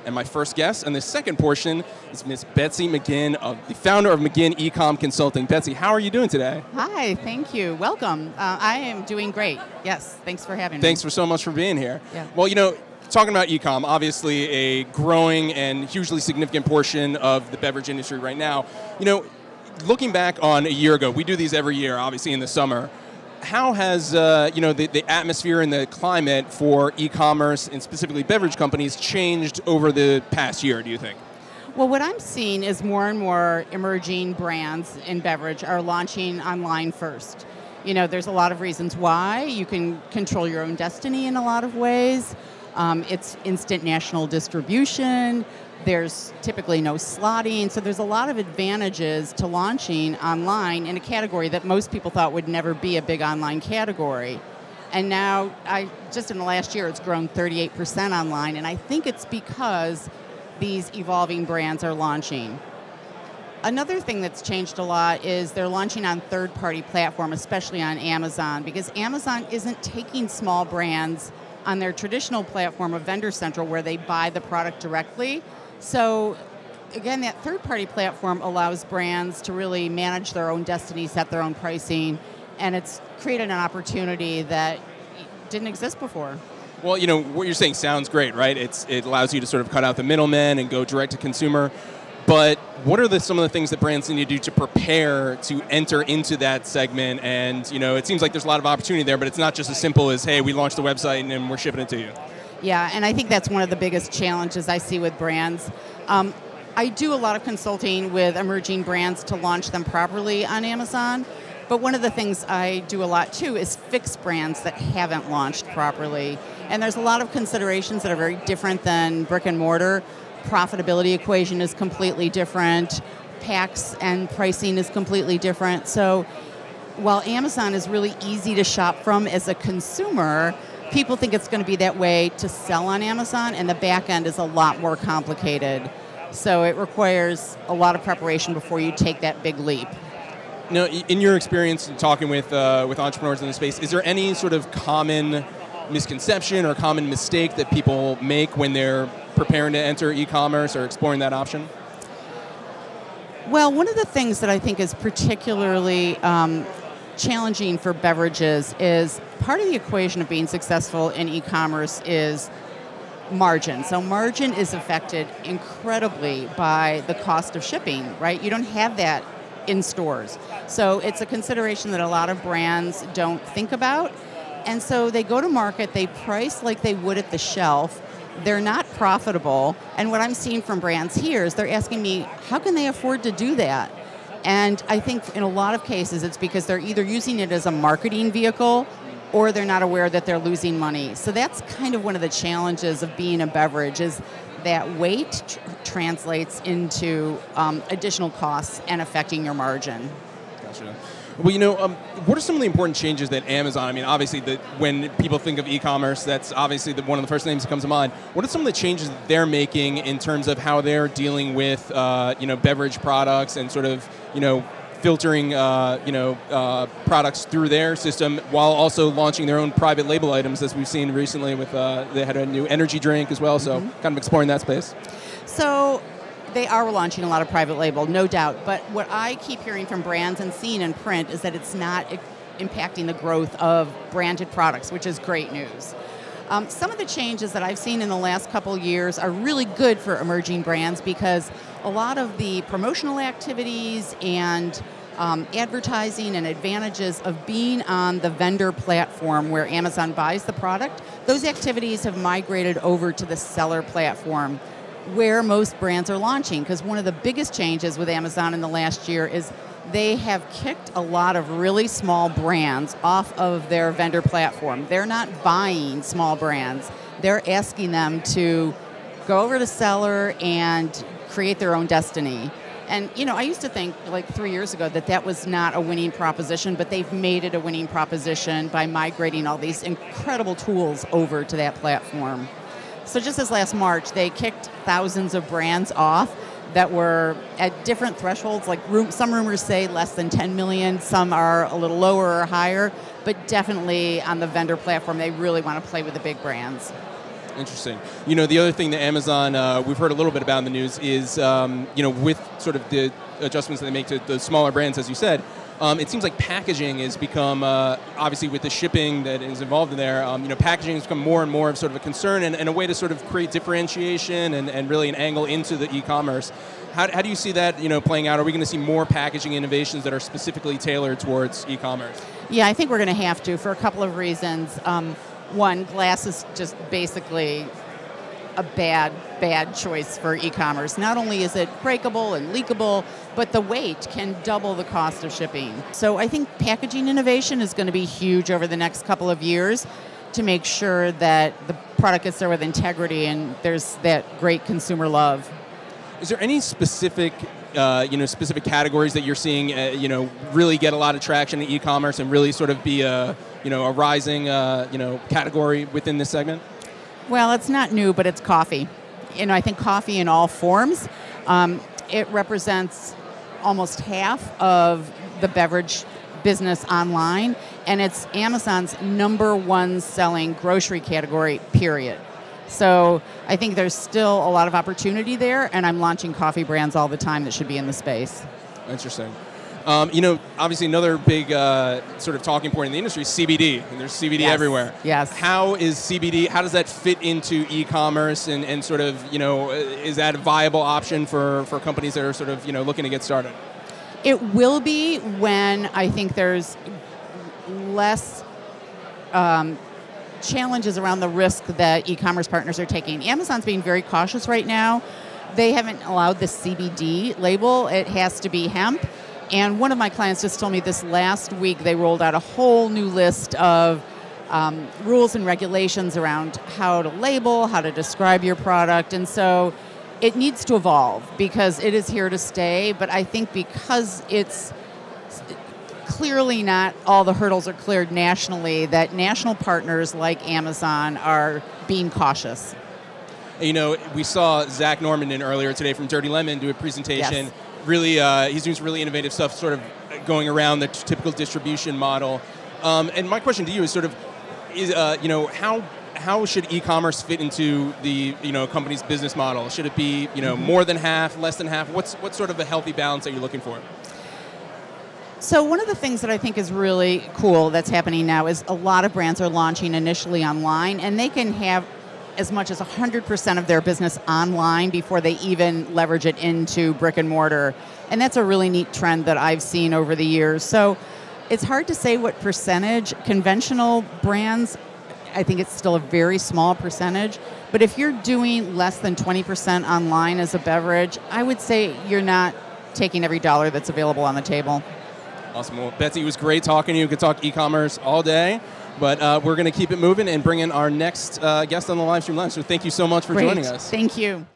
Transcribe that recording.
And my first guest in the second portion is Miss Betsy McGinn, the founder of McGinn Ecom Consulting. Betsy, how are you doing today? Hi, thank you. Welcome. I am doing great. Yes, thanks for having me. Thanks so much for being here. Yeah. Well, talking about ecom, obviously a growing and hugely significant portion of the beverage industry right now. Looking back on a year ago, we do these every year, obviously in the summer. How has the atmosphere and the climate for e-commerce and specifically beverage companies changed over the past year, do you think? Well, what I'm seeing is more and more emerging brands in beverage are launching online first. There's a lot of reasons why. You can control your own destiny in a lot of ways. It's instant national distribution. There's typically no slotting, so there's a lot of advantages to launching online in a category that most people thought would never be a big online category. And now, just in the last year, it's grown 38% online, and I think it's because these evolving brands are launching. Another thing that's changed a lot is they're launching on third-party platform, especially on Amazon, because Amazon isn't taking small brands on their traditional platform of Vendor Central where they buy the product directly. So again, that third-party platform allows brands to really manage their own destiny, set their own pricing, and it's created an opportunity that didn't exist before. Well, what you're saying sounds great, right? It allows you to sort of cut out the middlemen and go direct to consumer. But what are some of the things that brands need to do to prepare to enter into that segment? And, it seems like there's a lot of opportunity there, but it's not just as simple as, hey, we launched the website and then we're shipping it to you. Yeah, and I think that's one of the biggest challenges I see with brands. I do a lot of consulting with emerging brands to launch them properly on Amazon, but one of the things I do a lot too is fix brands that haven't launched properly. And there's a lot of considerations that are very different than brick and mortar. Profitability equation is completely different. Packs and pricing is completely different. So while Amazon is really easy to shop from as a consumer, people think it's going to be that way to sell on Amazon, and the back end is a lot more complicated. So it requires a lot of preparation before you take that big leap. Now, in your experience in talking with entrepreneurs in the space, is there any sort of common misconception or common mistake that people make when they're preparing to enter e-commerce or exploring that option? Well, one of the things that I think is particularly challenging for beverages is part of the equation of being successful in e-commerce is margin. So margin is affected incredibly by the cost of shipping, right? You don't have that in stores. So it's a consideration that a lot of brands don't think about. And so they go to market, they price like they would at the shelf. They're not profitable. And what I'm seeing from brands here is they're asking me, how can they afford to do that? And I think in a lot of cases, it's because they're either using it as a marketing vehicle or they're not aware that they're losing money. So that's kind of one of the challenges of being a beverage is that weight translates into additional costs and affecting your margin. Gotcha. Well, what are some of the important changes that Amazon, obviously when people think of e-commerce, that's obviously one of the first names that comes to mind. What are some of the changes that they're making in terms of how they're dealing with, beverage products and sort of, filtering, products through their system while also launching their own private label items, as we've seen recently with, they had a new energy drink as well, so kind of exploring that space. So they are launching a lot of private label, no doubt. But what I keep hearing from brands and seeing in print is that it's not impacting the growth of branded products, which is great news. Some of the changes that I've seen in the last couple years are really good for emerging brands because a lot of the promotional activities and advertising and advantages of being on the vendor platform where Amazon buys the product, those activities have migrated over to the seller platform where most brands are launching, because one of the biggest changes with Amazon in the last year is they have kicked a lot of really small brands off of their vendor platform. They're not buying small brands. They're asking them to go over to seller and create their own destiny. And, I used to think like 3 years ago that was not a winning proposition, but they've made it a winning proposition by migrating all these incredible tools over to that platform. So just this last March, they kicked thousands of brands off that were at different thresholds. Like some rumors say less than 10 million, some are a little lower or higher, but definitely on the vendor platform, they really want to play with the big brands. Interesting. The other thing that Amazon, we've heard a little bit about in the news is, with sort of the adjustments that they make to the smaller brands, as you said, it seems like packaging has become, obviously with the shipping that is involved in there, packaging has become more and more of sort of a concern and a way to sort of create differentiation and really an angle into the e-commerce. How do you see that, playing out? Are we going to see more packaging innovations that are specifically tailored towards e-commerce? Yeah, I think we're going to have to for a couple of reasons. One, glass is just basically a bad choice for e-commerce. Not only is it breakable and leakable, but the weight can double the cost of shipping. So I think packaging innovation is going to be huge over the next couple of years to make sure that the product gets there with integrity and there's that great consumer love. Is there any specific specific categories that you're seeing, really get a lot of traction in e-commerce and really sort of be a rising, category within this segment? Well, it's not new, but it's coffee. I think coffee in all forms. It represents almost half of the beverage business online, and it's Amazon's #1 selling grocery category, period. So I think there's still a lot of opportunity there, and I'm launching coffee brands all the time that should be in the space. Interesting. Obviously another big sort of talking point in the industry is CBD, and there's CBD everywhere. Yes. How does that fit into e-commerce and sort of, is that a viable option for companies that are sort of, looking to get started? It will be when I think there's less challenges around the risk that e-commerce partners are taking. Amazon's being very cautious right now. They haven't allowed the CBD label. It has to be hemp. And one of my clients just told me this last week they rolled out a whole new list of rules and regulations around how to label, how to describe your product. And so it needs to evolve because it is here to stay. But I think because it's clearly not all the hurdles are cleared nationally, that national partners like Amazon are being cautious. We saw Zach Norman earlier today from Dirty Lemon do a presentation. Yes. Really, he's doing some really innovative stuff, sort of going around the typical distribution model. And my question to you is sort of, how should e-commerce fit into the company's business model? Should it be more than half, less than half? What's sort of a healthy balance that you're looking for? So one of the things that I think is really cool that's happening now is a lot of brands are launching initially online, and they can have as much as 100% of their business online before they even leverage it into brick and mortar. And that's a really neat trend that I've seen over the years. So it's hard to say what percentage. Conventional brands, I think it's still a very small percentage. But if you're doing less than 20% online as a beverage, I would say you're not taking every dollar that's available on the table. Awesome. Well, Betsy, it was great talking to you. We could talk e-commerce all day, but we're going to keep it moving and bring in our next guest on the live stream lunch. So thank you so much for joining us. Thank you.